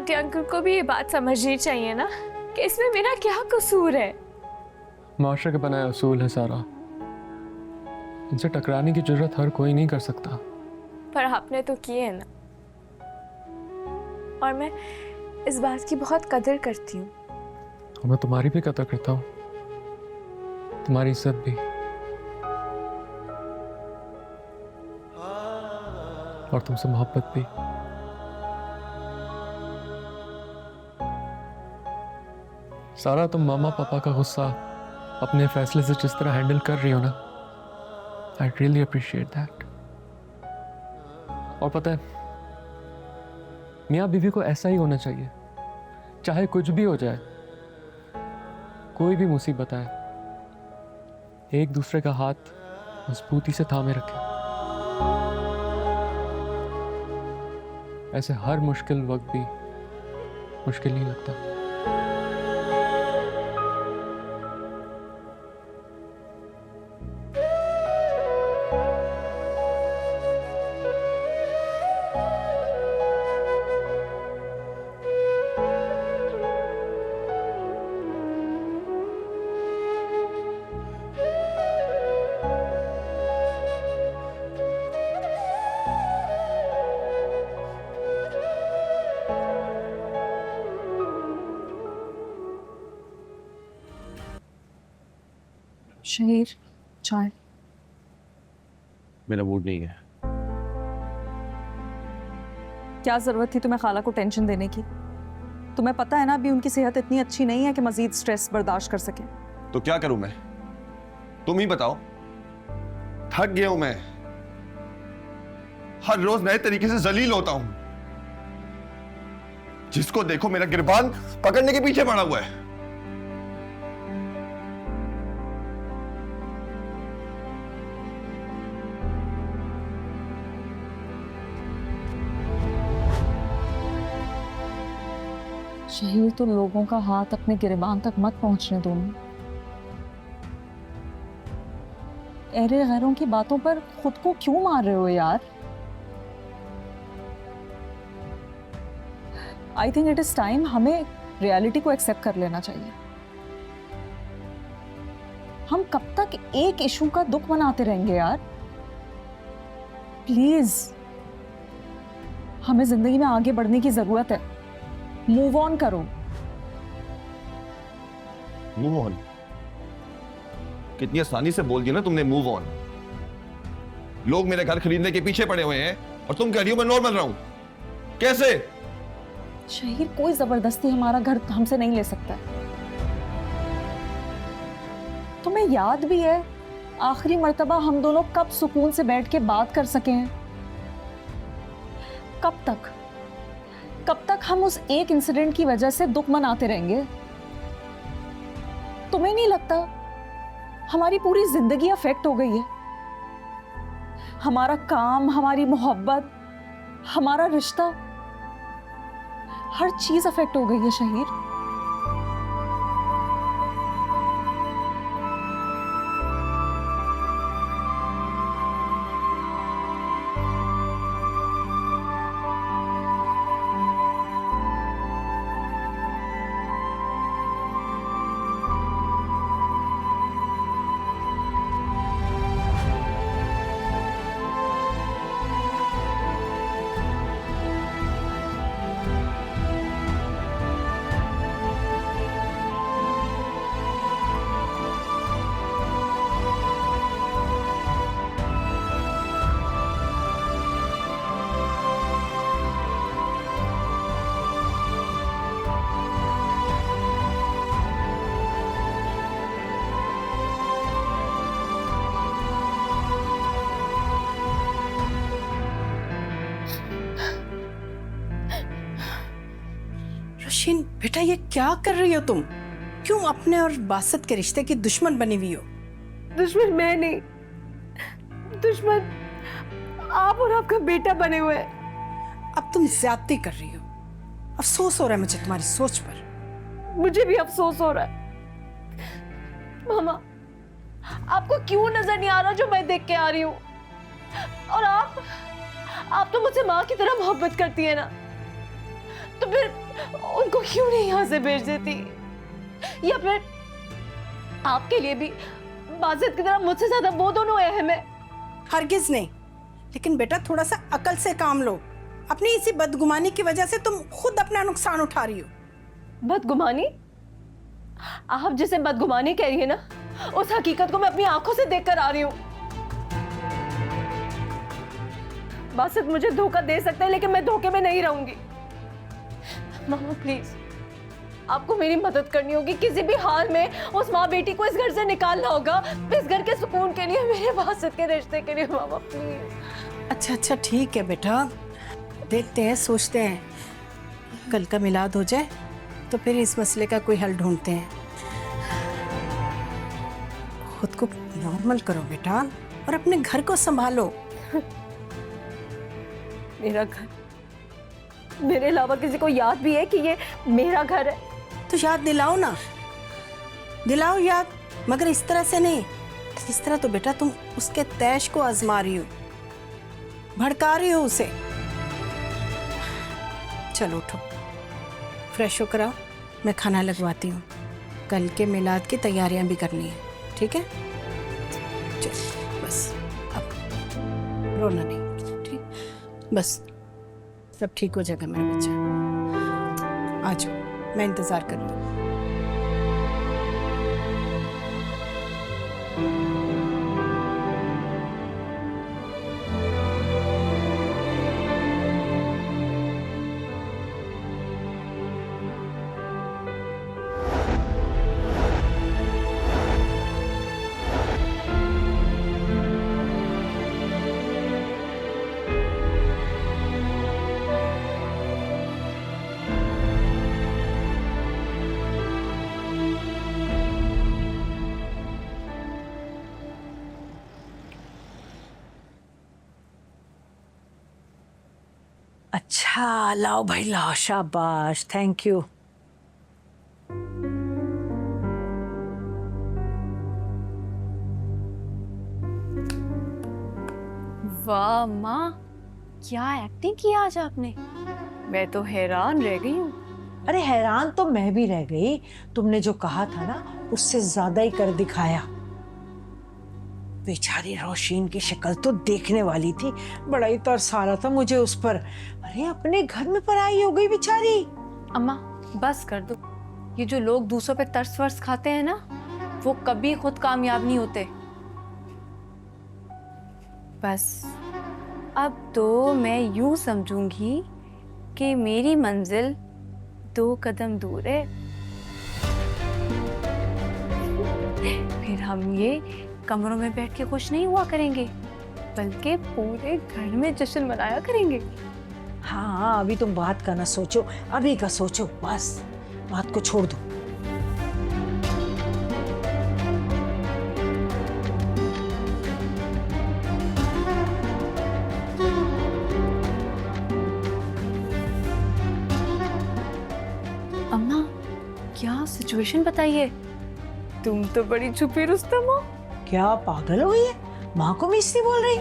Aunty uncle को भी ये बात समझनी चाहिए ना कि इसमें मेरा क्या कसूर है। माशरे का बनाया उसूल है सारा, इनसे टकराने की जरूरत हर कोई नहीं कर सकता। पर आपने तो किए ना, और मैं इस बात की बहुत कदर करती हूँ। और मैं तुम्हारी भी कदर करता हूँ, तुम्हारी इज्जत भी, और तुमसे मोहब्बत भी। सारा, तुम मामा पापा का गुस्सा अपने फैसले से जिस तरह हैंडल कर रही हो ना, आई रियली अप्रिशिएट दैट। और पता है, मियाँ बीवी को ऐसा ही होना चाहिए, चाहे कुछ भी हो जाए, कोई भी मुसीबत आए, एक दूसरे का हाथ मजबूती से थामे रखे। ऐसे हर मुश्किल वक्त भी मुश्किल नहीं लगता। शहीर, चाय। मेरा मूड नहीं है। क्या जरूरत थी तुम्हें खाला को टेंशन देने की? तुम्हें पता है ना अभी उनकी सेहत इतनी अच्छी नहीं है कि मजीद स्ट्रेस बर्दाश्त कर सके। तो क्या करूं मैं? तुम ही बताओ। थक गया हूं मैं, हर रोज नए तरीके से जलील होता हूं। जिसको देखो मेरा गिरबान पकड़ने के पीछे पड़ा हुआ है। शहीर, तो लोगों का हाथ अपने गिरबान तक मत पहुंचने दो। अरे गैरों की बातों पर खुद को क्यों मार रहे हो यार? I think it is time हमें रियलिटी को एक्सेप्ट कर लेना चाहिए। हम कब तक एक इशू का दुख मनाते रहेंगे यार? प्लीज, हमें जिंदगी में आगे बढ़ने की जरूरत है। मूव ऑन करो। Move on? कितनी आसानी से बोल दिया ना तुमने मूव ऑन। लोग मेरे घर खरीदने के पीछे पड़े हुए हैं और तुम कह रही हो मैं नॉर्मल रहूं। कैसे? शहीर, कोई जबरदस्ती हमारा घर हमसे नहीं ले सकता है। तुम्हें याद भी है आखिरी मर्तबा हम दोनों कब सुकून से बैठ के बात कर सके हैं? कब तक हम उस एक इंसिडेंट की वजह से दुख मनाते रहेंगे? तुम्हें नहीं लगता हमारी पूरी जिंदगी अफेक्ट हो गई है? हमारा काम, हमारी मोहब्बत, हमारा रिश्ता, हर चीज अफेक्ट हो गई है शहीर। रोशिन बेटा, ये क्या कर रही हो तुम? क्यों अपने और बासत के रिश्ते की दुश्मन बनी हुई हो? दुश्मन मैं नहीं, दुश्मन आप और आपका बेटा बने हुए हैं। अब तुम ज्यादती कर रही हो। अफसोस हो रहा है मुझे तुम्हारी सोच पर। मुझे भी अफसोस हो रहा है। मामा, आपको क्यों नजर नहीं आ रहा जो मैं देख के आ रही हूँ? और आप तो मुझसे माँ की तरह मोहब्बत करती है ना, तो फिर क्यों नहीं यहाँ से भेज देती, या फिर आपके लिए भी बासित की तरह मुझसे ज्यादा वो दोनों अहम है? हरगिज नहीं, लेकिन बेटा थोड़ा सा अकल से काम लो। अपनी इसी बदगुमानी की वजह से तुम खुद अपना नुकसान उठा रही हो। बदगुमानी? आप जिसे बदगुमानी कह रही है ना, उस हकीकत को मैं अपनी आंखों से देखकर आ रही हूँ। बासित मुझे धोखा दे सकते हैं, लेकिन मैं धोखे में नहीं रहूंगी। मामा प्लीज, आपको मेरी मदद करनी होगी। किसी भी हाल में उस माँ बेटी को इस घर से निकालना होगा, इस घर के सुकून के लिए, मेरे बासित के रिश्ते के लिए। मामा प्लीज। अच्छा अच्छा ठीक है बेटा, देखते हैं, सोचते हैं। कल का मिलाद हो जाए तो फिर इस मसले का कोई हल ढूंढते हैं। खुद को नॉर्मल करो बेटा और अपने घर को संभालो। मेरा घर, मेरे अलावा किसी को याद भी है कि ये मेरा घर है? तो याद दिलाओ ना, दिलाओ याद, मगर इस तरह से नहीं। इस तरह तो बेटा तुम उसके तैश को आजमा रही हो, भड़का रही हो उसे। चलो उठो, फ्रेश होकर आओ, मैं खाना लगवाती हूँ। कल के मिलाद की तैयारियां भी करनी है, ठीक है? चलो बस, अब रोना नहीं, ठीक? बस सब ठीक हो जाएगा मेरा बच्चा। आ जाओ, मैं इंतजार कर रही हूँ। अच्छा, लाओ भाई लाओ, शाबाश, थैंक यू। वाह माँ, क्या एक्टिंग की आज आपने। मैं तो हैरान रह गई हूँ। अरे हैरान तो मैं भी रह गई, तुमने जो कहा था ना उससे ज्यादा ही कर दिखाया। बेचारी रोशीन की शक्ल तो देखने वाली थी, बड़ा ही तरस आ रहा था मुझे उस पर। अरे अपने घर में पराई हो गई बेचारी। अम्मा बस कर दो, ये जो लोग दूसरों पे तरस वर्स खाते हैं ना, वो कभी खुद कामयाब नहीं होते। बस अब तो मैं यूं समझूंगी कि मेरी मंजिल 2 कदम दूर है। फिर हम ये कमरों में बैठ के खुश नहीं हुआ करेंगे, बल्कि पूरे घर में जश्न मनाया करेंगे। हाँ, अभी तुम बात का ना सोचो, अभी का सोचो, बस बात को छोड़ दो। अम्मा क्या सिचुएशन बताइए, तुम तो बड़ी छुपी रुस्तम हो। क्या पागल हो गई है? माँ को मिस नहीं बोल रही?